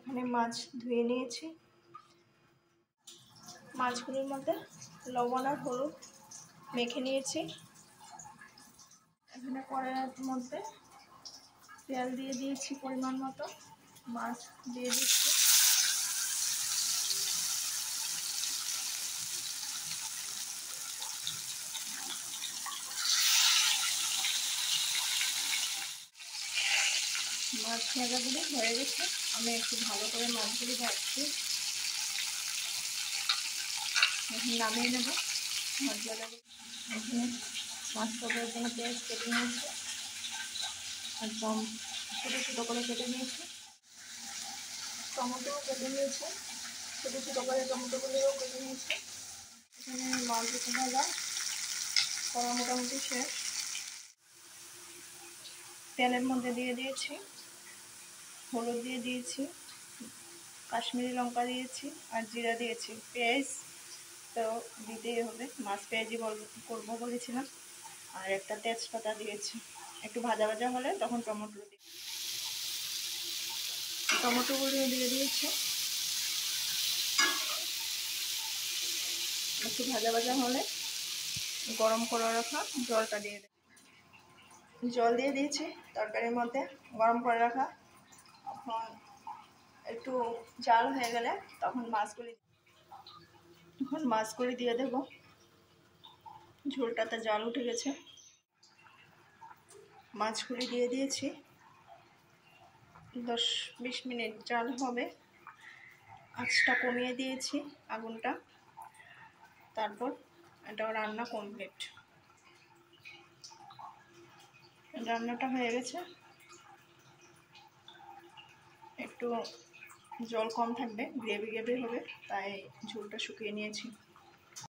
এখানে মাছ ধুয়ে নিয়েছি। মাছগুলোর মধ্যে লবণ আর হলুদ মেখে নিয়েছি। এখানে কড়াইয়ের মধ্যে তেল দিয়ে দিয়েছি পরিমাণ মতো, মাছ দিয়ে দিচ্ছি। মাছ ভাজাগুলো হয়ে গেছে, আমি একটু ভালো করে মাছগুলি ভাজছি। এখন নামিয়ে নেব মাছ ভাজাগুলো। এখানে মাছ ভাজার জন্য পেঁয়াজ কেটে নিয়েছি, একদম ছোটো ছোটো করে কেটে নিয়েছি। টমেটোও কেটে নিয়েছি, ছোটো ছোটো করে টমেটোগুলোও কেটে নিয়েছি। এখানে মাছ ভাজা করা মোটামুটি শেষ। তেলের মধ্যে দিয়ে দিয়েছি, হলুদ দিয়ে দিয়েছি, কাশ্মীরি লঙ্কা দিয়েছি আর জিরা দিয়েছি। পেঁয়াজ তো দিতেই হবে, মাছ পেঁয়াজই করবো বলেছিলাম। আর একটা তেজপাতা দিয়েছি। একটু ভাজা ভাজা হলে তখন টমেটোগুলো দিয়ে দিয়েছি। একটু ভাজা ভাজা হলে গরম করে রাখা জলটা দিয়ে দেব। জল দিয়ে দিয়েছি তরকারির মধ্যে, গরম করে রাখা। এখন একটু জাল হয়ে গেলে তখন মাছগুলি দিয়ে দেব। ঝোলটাতে জাল উঠে গেছে, মাছগুলি দিয়ে দিয়েছি। 10-20 মিনিট জাল হবে। আঁচটা কমিয়ে দিয়েছি আগুনটা। তারপর এটাও রান্না কমপ্লিট। রান্নাটা হয়ে গেছে। একটু জল কম থাকবে, গ্রেভি গ্রেভি হবে, তাই ঝোলটা শুকিয়ে নিয়েছি।